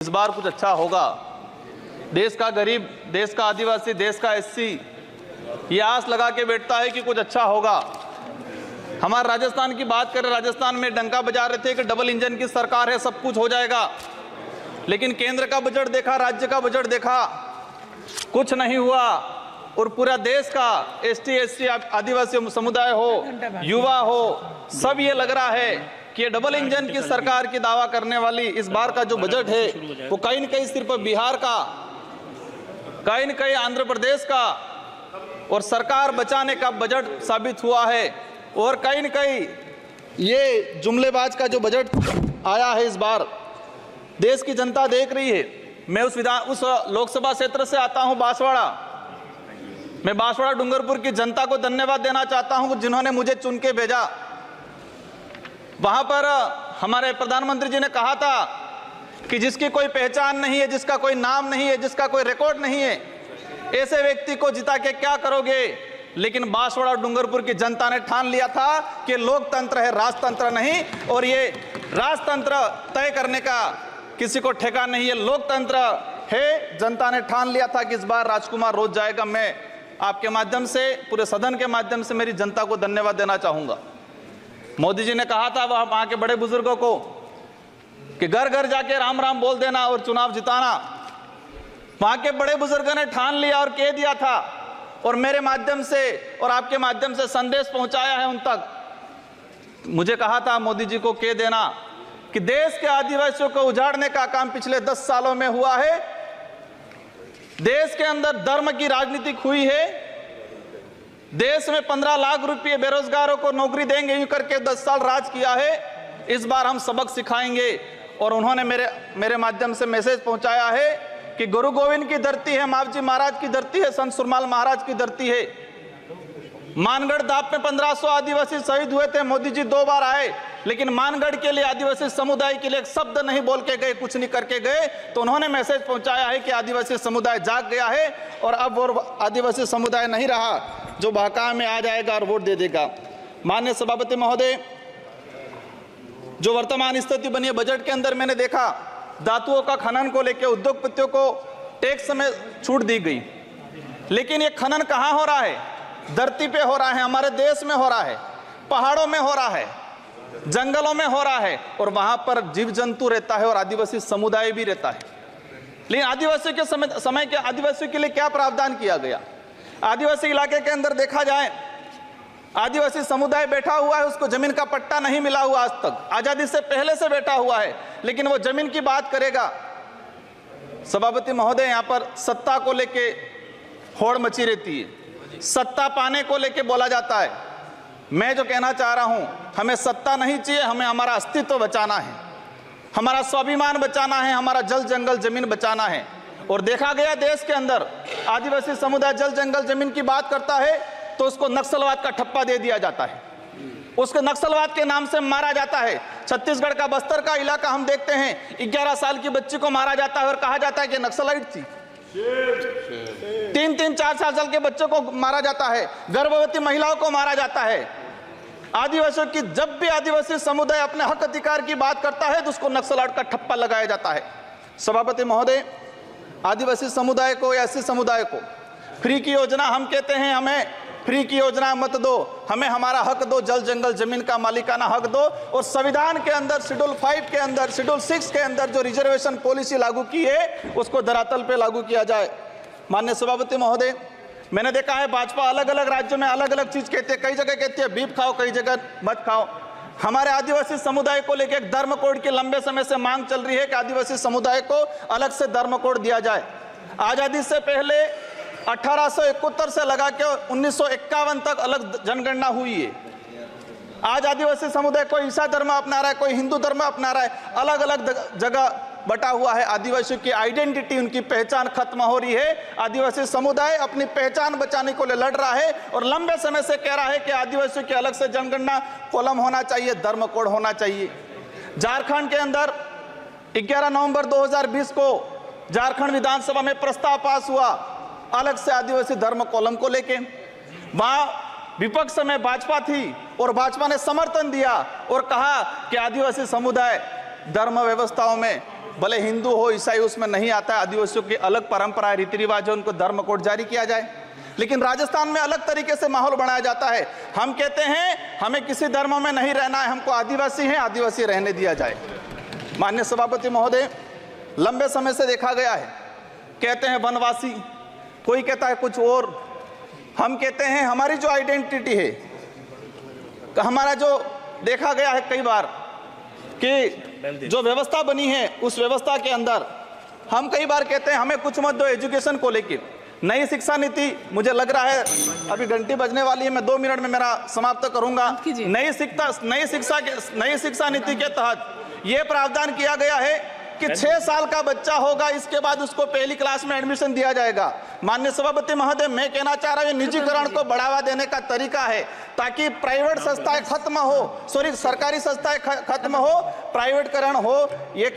इस बार कुछ अच्छा होगा। देश का गरीब, देश का आदिवासी, देश का एससी ये आस लगा के बैठता है कि कुछ अच्छा होगा। हमारे राजस्थान की बात करें, राजस्थान में डंका बजा रहे थे कि डबल इंजन की सरकार है, सब कुछ हो जाएगा। लेकिन केंद्र का बजट देखा, राज्य का बजट देखा, कुछ नहीं हुआ। और पूरा देश का एसटी, एससी, आदिवासी समुदाय हो, युवा हो, सब ये लग रहा है कि ये डबल इंजन की सरकार की दावा करने वाली इस बार का जो बजट है वो कहीं न कहीं सिर्फ बिहार का, कहीं न कहीं आंध्र प्रदेश का और सरकार बचाने का बजट साबित हुआ है। और कहीं न कहीं ये जुमलेबाज का जो बजट आया है इस बार, देश की जनता देख रही है। मैं उस लोकसभा क्षेत्र से आता हूं, बांसवाड़ा। मैं बांसवाड़ा डूंगरपुर की जनता को धन्यवाद देना चाहता हूं जिन्होंने मुझे चुन के भेजा। वहां पर हमारे प्रधानमंत्री जी ने कहा था कि जिसकी कोई पहचान नहीं है, जिसका कोई नाम नहीं है, जिसका कोई रिकॉर्ड नहीं है, ऐसे व्यक्ति को जिता के क्या करोगे। लेकिन बांसवाड़ा डूंगरपुर की जनता ने ठान लिया था कि लोकतंत्र है, राजतंत्र नहीं। और ये राजतंत्र तय करने का किसी को ठेका नहीं है, लोकतंत्र है। जनता ने ठान लिया था कि इस बार राजकुमार रोज जाएगा। मैं आपके माध्यम से, पूरे सदन के माध्यम से मेरी जनता को धन्यवाद देना चाहूंगा। मोदी जी ने कहा था वहां के बड़े बुजुर्गों को कि घर घर जाके राम राम बोल देना और चुनाव जिताना। वहां के बड़े बुजुर्गों ने ठान लिया और कह दिया था, और मेरे माध्यम से और आपके माध्यम से संदेश पहुंचाया है उन तक। मुझे कहा था मोदी जी को कह देना कि देश के आदिवासियों को उजाड़ने का काम पिछले 10 सालों में हुआ है। देश के अंदर धर्म की राजनीति हुई है। देश में 15 लाख रुपए बेरोजगारों को नौकरी देंगे यूं करके 10 साल राज किया है। इस बार हम सबक सिखाएंगे। और उन्होंने मेरे माध्यम से मैसेज पहुंचाया है कि गुरु गोविंद की धरती है, मावजी महाराज की धरती है, संत सुरमाल महाराज की धरती है। मानगढ़ दाप में 1500 आदिवासी शहीद हुए थे। मोदी जी 2 बार आए, लेकिन मानगढ़ के लिए, आदिवासी समुदाय के लिए एक शब्द नहीं बोल के गए, कुछ नहीं करके गए। तो उन्होंने मैसेज पहुंचाया है कि आदिवासी समुदाय जाग गया है और अब वो आदिवासी समुदाय नहीं रहा जो बहका में आ जाएगा और वोट दे देगा। माननीय सभापति महोदय, जो वर्तमान स्थिति बनी है बजट के अंदर, मैंने देखा धातुओं का खनन को लेकर उद्योगपतियों को टैक्स में छूट दी गई। लेकिन ये खनन कहाँ हो रहा है? धरती पे हो रहा है, हमारे देश में हो रहा है, पहाड़ों में हो रहा है, जंगलों में हो रहा है। और वहां पर जीव जंतु रहता है और आदिवासी समुदाय भी रहता है। लेकिन आदिवासी के समय के आदिवासियों के लिए क्या प्रावधान किया गया? आदिवासी इलाके के अंदर देखा जाए, आदिवासी समुदाय बैठा हुआ है, उसको जमीन का पट्टा नहीं मिला हुआ आज तक, आजादी से पहले से बैठा हुआ है, लेकिन वो जमीन की बात करेगा। सभापति महोदय, यहाँ पर सत्ता को लेके होड़ मची रहती है, सत्ता पाने को लेके बोला जाता है। मैं जो कहना चाह रहा हूं, हमें सत्ता नहीं चाहिए, हमें हमारा अस्तित्व बचाना है, हमारा स्वाभिमान बचाना है, हमारा जल जंगल जमीन बचाना है। और देखा गया देश के अंदर आदिवासी समुदाय जल जंगल जमीन की बात करता है तो उसको नक्सलवाद का ठप्पा दे दिया जाता है, उसको नक्सलवाद के नाम से मारा जाता है। छत्तीसगढ़ का बस्तर का इलाका हम देखते हैं, 11 साल की बच्ची को मारा जाता है और कहा जाता है कि नक्सलाइट थी। 3-3, 4 साल के बच्चों को मारा जाता है, गर्भवती महिलाओं को मारा जाता है। आदिवासियों की, जब भी आदिवासी समुदाय अपने हक अधिकार की बात करता है तो उसको नक्सलाइट का ठप्पा लगाया जाता है। सभापति महोदय, आदिवासी समुदाय को या एससी समुदाय को फ्री की योजना, हम कहते हैं हमें फ्री की योजना मत दो, हमें हमारा हक दो, जल जंगल जमीन का मालिकाना हक दो। और संविधान के अंदर शेड्यूल 5 के अंदर, शेड्यूल 6 के अंदर जो रिजर्वेशन पॉलिसी लागू की है उसको धरातल पे लागू किया जाए। माननीय सभापति महोदय, मैंने देखा है भाजपा अलग अलग राज्यों में अलग अलग चीज कहते हैं, कई जगह कहती है बीफ खाओ, कई जगह मत खाओ। हमारे आदिवासी समुदाय को लेकर एक धर्म कोड की लंबे समय से मांग चल रही है कि आदिवासी समुदाय को अलग से धर्म कोड दिया जाए। आजादी से पहले 1871 से लगा के 1951 तक अलग जनगणना हुई है। आज आदिवासी समुदाय कोई ईसाई धर्म अपना रहा है, कोई हिंदू धर्म अपना रहा है, अलग अलग जगह बटा हुआ है। आदिवासियों की आइडेंटिटी, उनकी पहचान खत्म हो रही है। आदिवासी समुदाय अपनी पहचान बचाने को लड़ रहा है और लंबे समय से कह रहा है कि आदिवासियों की अलग से जनगणना कॉलम होना चाहिए, धर्म कोड होना चाहिए। झारखंड के अंदर 11 नवंबर 2020 को झारखंड विधानसभा में प्रस्ताव पास हुआ अलग से आदिवासी धर्म कॉलम को लेके। वहां विपक्ष में भाजपा थी और भाजपा ने समर्थन दिया और कहा कि आदिवासी समुदाय धर्म व्यवस्थाओं में भले हिंदू हो ईसाई, उसमें नहीं आता है। आदिवासियों की अलग परंपरा रीति रिवाज है, उनको धर्म कोड जारी किया जाए। लेकिन राजस्थान में अलग तरीके से माहौल बनाया जाता है। हम कहते हैं हमें किसी धर्म में नहीं रहना है, हमको आदिवासी हैं, आदिवासी रहने दिया जाए। माननीय सभापति महोदय, लंबे समय से देखा गया है, कहते हैं वनवासी, कोई कहता है कुछ और। हम कहते हैं हमारी जो आइडेंटिटी है, हमारा जो देखा गया है कई बार कि जो व्यवस्था बनी है उस व्यवस्था के अंदर हम कई बार कहते हैं हमें कुछ मत दो एजुकेशन को लेकर। नई शिक्षा नीति, मुझे लग रहा है अभी घंटी बजने वाली है, मैं 2 मिनट में मेरा समाप्त करूंगा। नई शिक्षा नीति के तहत यह प्रावधान किया गया है कि 6 साल का बच्चा होगा, इसके बाद उसको पहली क्लास में एडमिशन दिया जाएगा। माननीय सभापति महोदय, मैं कहना चाह रहा हूं निजीकरण को बढ़ावा देने का तरीका है ताकि प्राइवेट संस्थाएं खत्म हो, सरकारी संस्थाएं खत्म हो, प्राइवेटकरण हो। ये